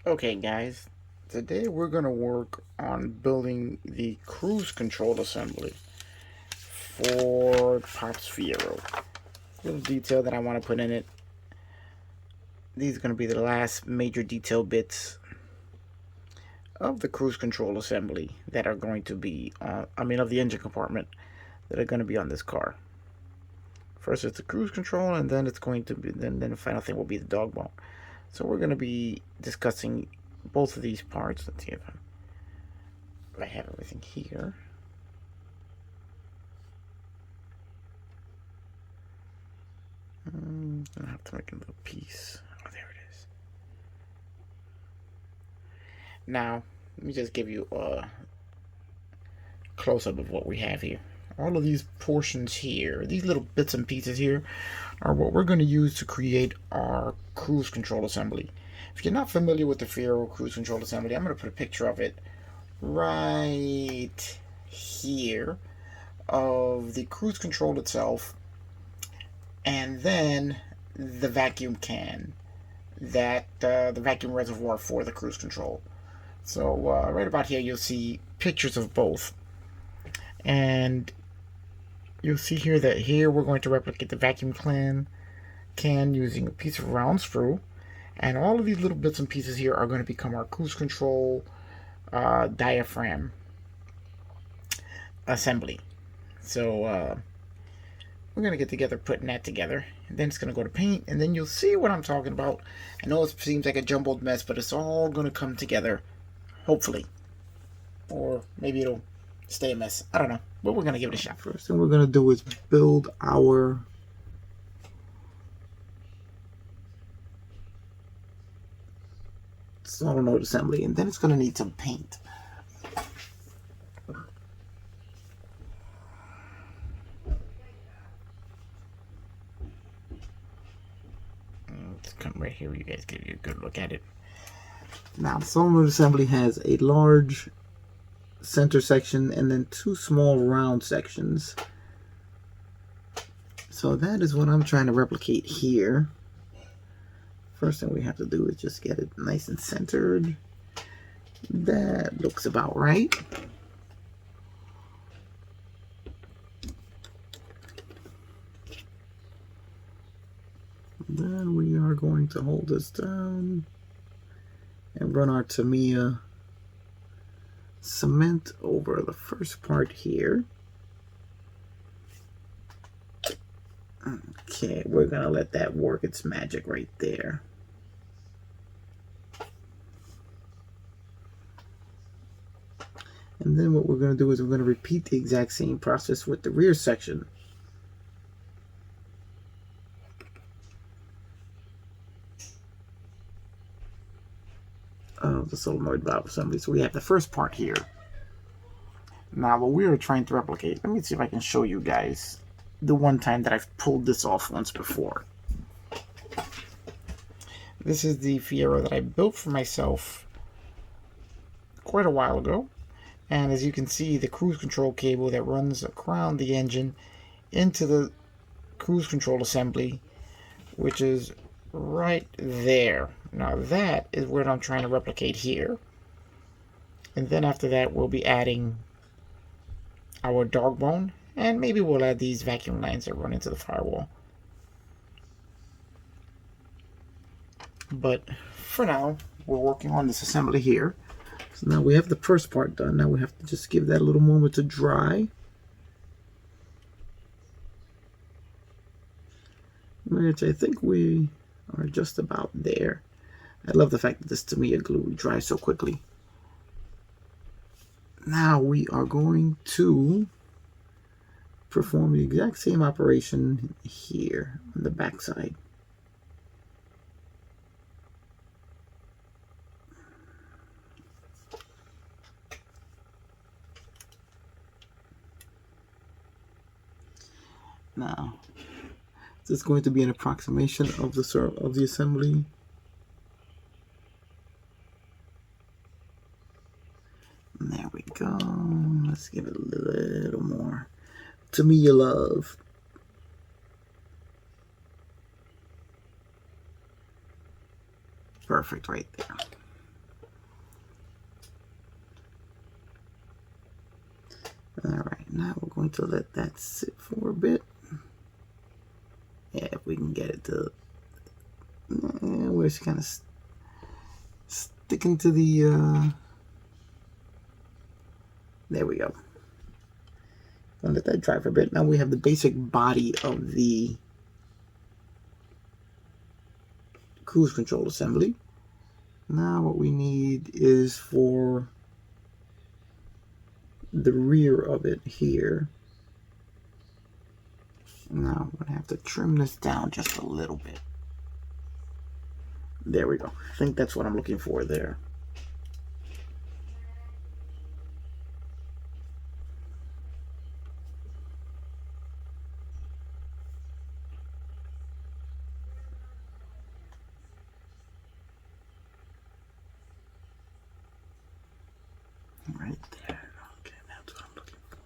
Okay guys, today we're going to work on building the cruise control assembly for Pop's Fiero. Little detail that I want to put in it. These are going to be the last major detail bits of the cruise control assembly that are going to be, of the engine compartment that are going to be on this car. First it's the cruise control, and then it's going to be, then the final thing will be the dog bone. So we're going to be discussing both of these parts. Let's see if I have everything here. I'm gonna have to make a little piece. Oh, there it is. Now, let me just give you a close-up of what we have here. All of these portions here, these little bits and pieces here, are what we're going to use to create our cruise control assembly. If you're not familiar with the Fiero cruise control assembly, I'm going to put a picture of it right here of the cruise control itself, and then the vacuum can, that the vacuum reservoir for the cruise control. So right about here you'll see pictures of both, and you'll see here that here we're going to replicate the vacuum can using a piece of round sprue, and all of these little bits and pieces here are going to become our cruise control diaphragm assembly. So we're going to get together putting that together, and then it's going to go to paint, and then you'll see what I'm talking about. I know it seems like a jumbled mess, but it's all going to come together, hopefully. Or maybe it'll stay a mess. I don't know, but we're going to give it a shot. First thing we're going to do is build our solenoid assembly, and then it's going to need some paint. Let's come right here where you guys get a good look at it. Now, the solenoid assembly has a large center section and then two small round sections. So that is what I'm trying to replicate here. First thing we have to do is just get it nice and centered. That looks about right. Then we are going to hold this down and run our Tamiya cement over the first part here. Okay, we're gonna let that work its magic right there. And then what we're gonna do is we're gonna repeat the exact same process with the rear section. Of the solenoid valve assembly. So we have the first part here. Now what we are trying to replicate, let me see if I can show you guys the one time that I've pulled this off once before. This is the Fiero that I built for myself quite a while ago, and as you can see, the cruise control cable that runs around the engine into the cruise control assembly, which is right there. Now that is what I'm trying to replicate here, and then after that we'll be adding our dog bone, and maybe we'll add these vacuum lines that run into the firewall. But for now, we're working on this assembly here. So now we have the first part done. Now we have to just give that a little moment to dry. Which I think we are just about there. I love the fact that this Tamiya glue dries so quickly. Now we are going to perform the exact same operation here on the back side. Now, this is going to be an approximation of the assembly. And there we go. Let's give it a little more Tamiya love. Perfect right there. going to let that sit for a bit. Yeah, if we can get it to where it's kind of sticking to the there we go. Gonna let that dry for a bit. Now we have the basic body of the cruise control assembly. Now what we need is for the rear of it here. Now I'm gonna have to trim this down just a little bit. There we go. I think that's what I'm looking for there. Right there. Okay, that's what I'm looking for.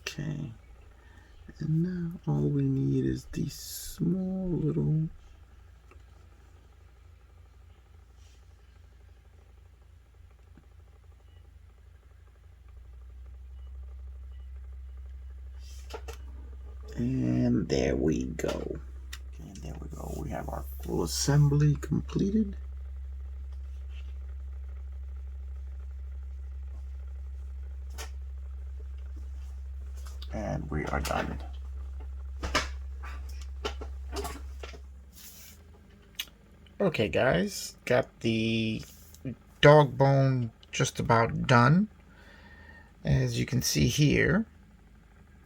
Okay, and now all we need is these small little and there we go. Okay, there we go. We have our full assembly completed. And we are done. Okay guys, got the dog bone just about done. As you can see here,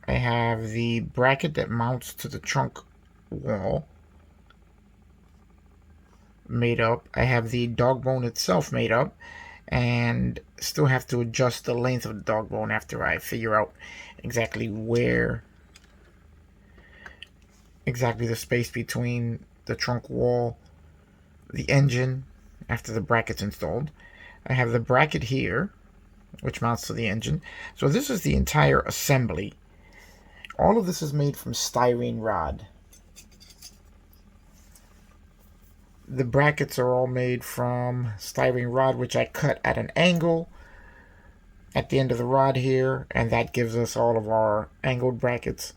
I have the bracket that mounts to the trunk wall made up. I have the dog bone itself made up, and still have to adjust the length of the dog bone after I figure out exactly where the space between the trunk wall, the engine, after the bracket's installed. I have the bracket here, which mounts to the engine. So this is the entire assembly. All of this is made from styrene rod. The brackets are all made from styrene rod, which I cut at an angle at the end of the rod here, and that gives us all of our angled brackets.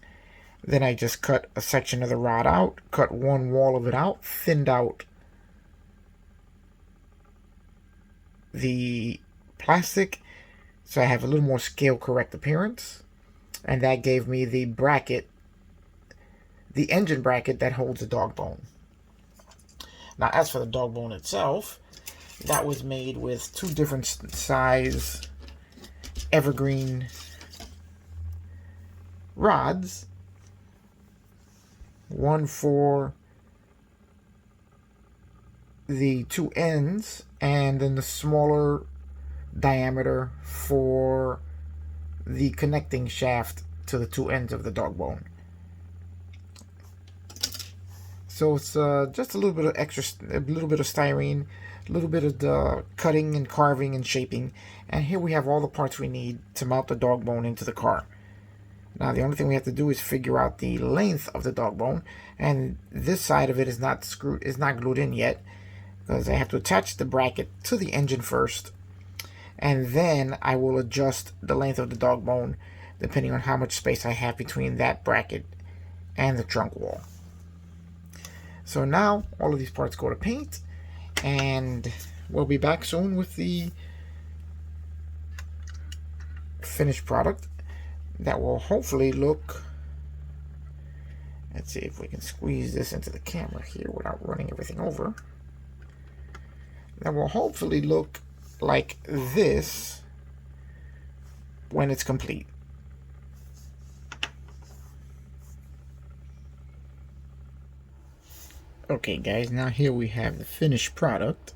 Then I just cut a section of the rod out, cut one wall of it out, thinned out the plastic so I have a little more scale correct appearance, and that gave me the bracket, the engine bracket that holds the dog bone. Now as for the dog bone itself, that was made with two different size evergreen rods, one for the two ends and then the smaller diameter for the connecting shaft to the two ends of the dog bone. So it's just a little bit of extra, a little bit of styrene, a little bit of the cutting and carving and shaping, and here we have all the parts we need to mount the dog bone into the car. Now the only thing we have to do is figure out the length of the dog bone, and this side of it is not screwed, is not glued in yet, because I have to attach the bracket to the engine first, and then I will adjust the length of the dog bone depending on how much space I have between that bracket and the trunk wall. So now all of these parts go to paint, and we'll be back soon with the finished product that will hopefully look, let's see if we can squeeze this into the camera here without running everything over, that will hopefully look like this when it's complete. Okay guys, now here we have the finished product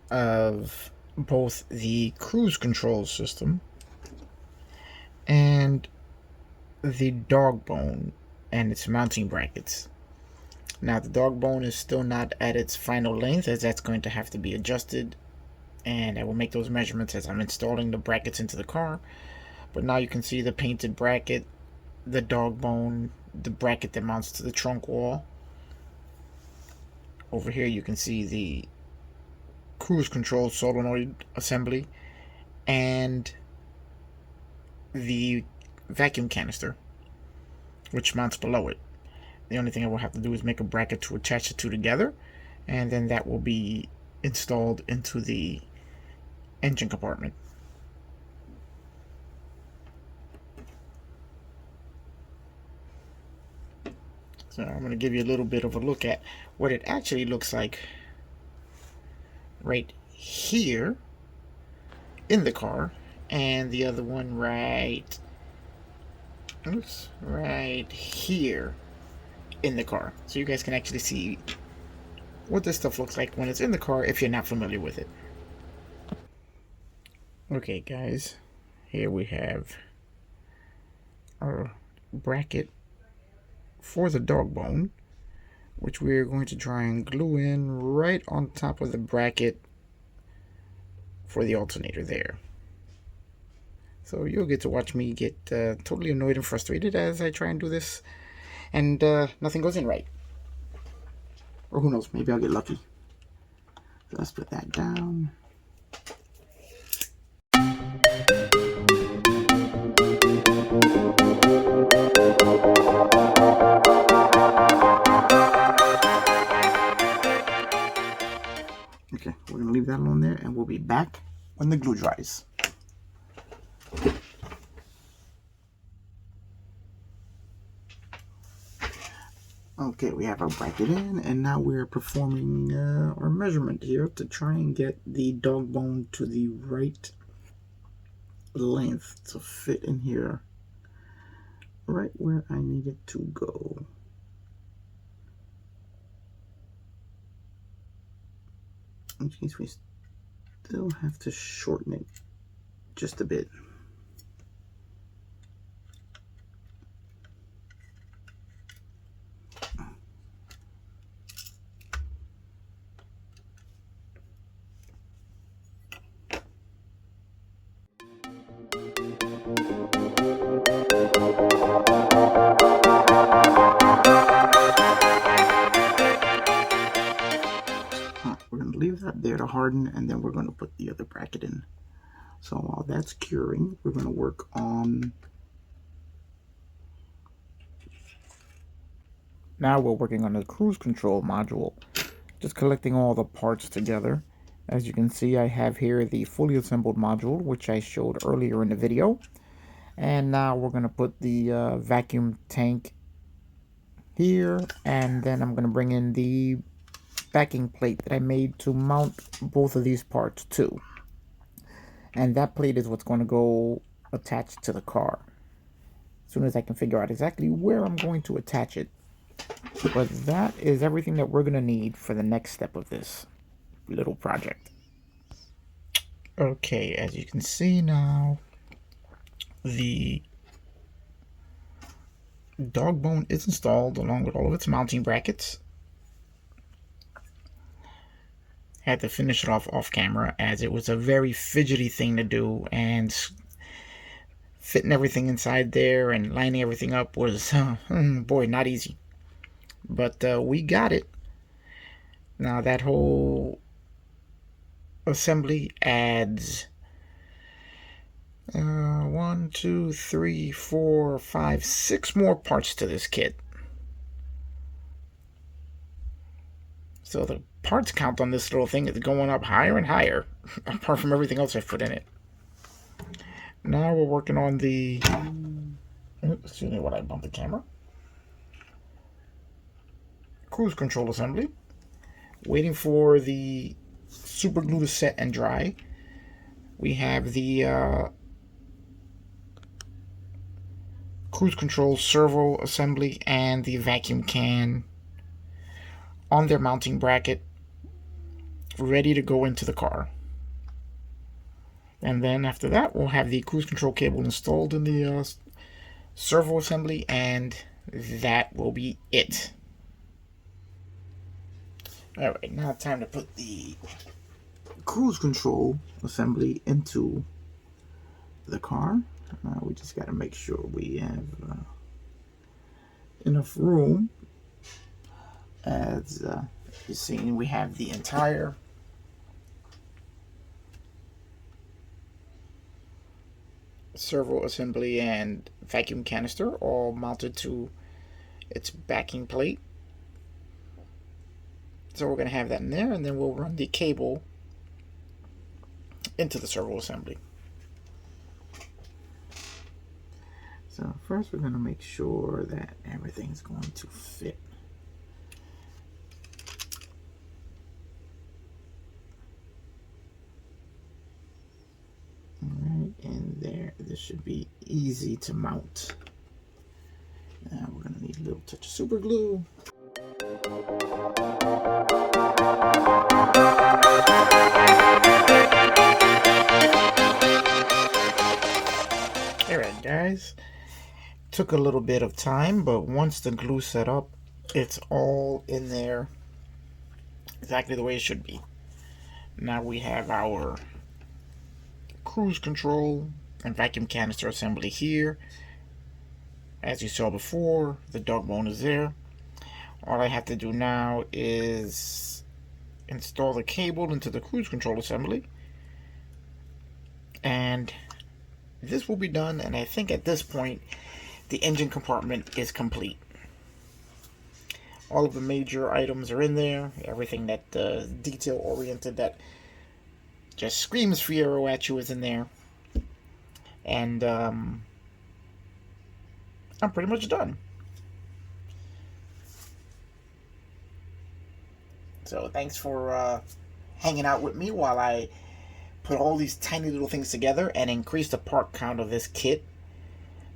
of both the cruise control system and the dog bone and its mounting brackets. Now the dog bone is still not at its final length, as that's going to have to be adjusted, and I will make those measurements as I'm installing the brackets into the car. But now you can see the painted bracket, the dog bone, the bracket that mounts to the trunk wall. Over here you can see the cruise control solenoid assembly and the vacuum canister, which mounts below it. The only thing I will have to do is make a bracket to attach the two together, and then that will be installed into the engine compartment. So I'm going to give you a little bit of a look at what it actually looks like right here in the car, and the other one right here in the car, so you guys can actually see what this stuff looks like when it's in the car if you're not familiar with it. Okay guys, here we have our bracket for the dog bone, which we're going to try and glue in right on top of the bracket for the alternator there. So you'll get to watch me get totally annoyed and frustrated as I try and do this, and nothing goes in right. Or who knows, maybe I'll get lucky. So let's put that down. Okay, we're going to leave that alone there, and we'll be back when the glue dries. Okay, we have our bracket in, and now we're performing our measurement here to try and get the dog bone to the right length to fit in here, right where I need it to go. Which means we still have to shorten it just a bit. We're going to leave that there to harden, and then we're going to put the other bracket in. So while that's curing, we're going to work on... Now we're working on the cruise control module, just collecting all the parts together. As you can see, I have here the fully assembled module, which I showed earlier in the video. And now we're going to put the vacuum tank here, and then I'm going to bring in the backing plate that I made to mount both of these parts to. And that plate is what's going to go attached to the car. As soon as I can figure out exactly where I'm going to attach it. But that is everything that we're going to need for the next step of this little project. Okay, as you can see now, the dog bone is installed along with all of its mounting brackets. Had to finish it off camera, as it was a very fidgety thing to do, and fitting everything inside there and lining everything up was, boy, not easy. But we got it. Now that whole assembly adds 1, 2, 3, 4, 5, 6 more parts to this kit. So the parts count on this little thing is going up higher and higher, apart from everything else I've put in it. Now we're working on the... Excuse me, what I bumped the camera. Cruise control assembly. Waiting for the super glue to set and dry. We have the cruise control servo assembly and the vacuum can on their mounting bracket, ready to go into the car. And then after that, we'll have the cruise control cable installed in the servo assembly, and that will be it. Alright, now time to put the cruise control assembly into the car. We just got to make sure we have enough room. As you've seen, we have the entire servo assembly and vacuum canister all mounted to its backing plate. So we're going to have that in there, and then we'll run the cable into the servo assembly. So first we're going to make sure that everything's going to fit. Alright, and there, this should be easy to mount. Now we're going to need a little touch of super glue. Alright guys, took a little bit of time, but once the glue set up, it's all in there exactly the way it should be. Now we have our cruise control and vacuum canister assembly here. As you saw before, the dog bone is there. All I have to do now is install the cable into the cruise control assembly, and this will be done. And I think at this point the engine compartment is complete. All of the major items are in there. Everything that detail oriented that just screams Fiero at you is in there. And I'm pretty much done. So thanks for hanging out with me while I put all these tiny little things together and increase the part count of this kit,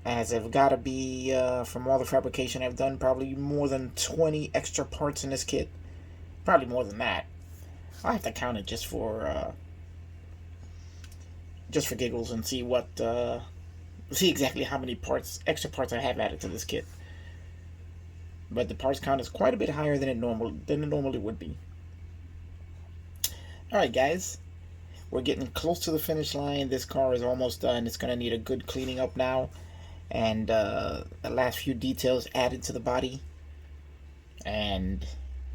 as I've got to be, from all the fabrication I've done, probably more than 20 extra parts in this kit. Probably more than that. I'll have to count it just for giggles, and see what see exactly how many extra parts I have added to this kit. But the parts count is quite a bit higher than it normally would be. Alright guys, we're getting close to the finish line. This car is almost done. It's going to need a good cleaning up now, and the last few details added to the body, and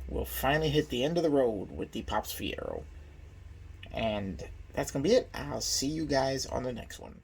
we'll finally hit the end of the road with the Pops Fiero. And that's going to be it. I'll see you guys on the next one.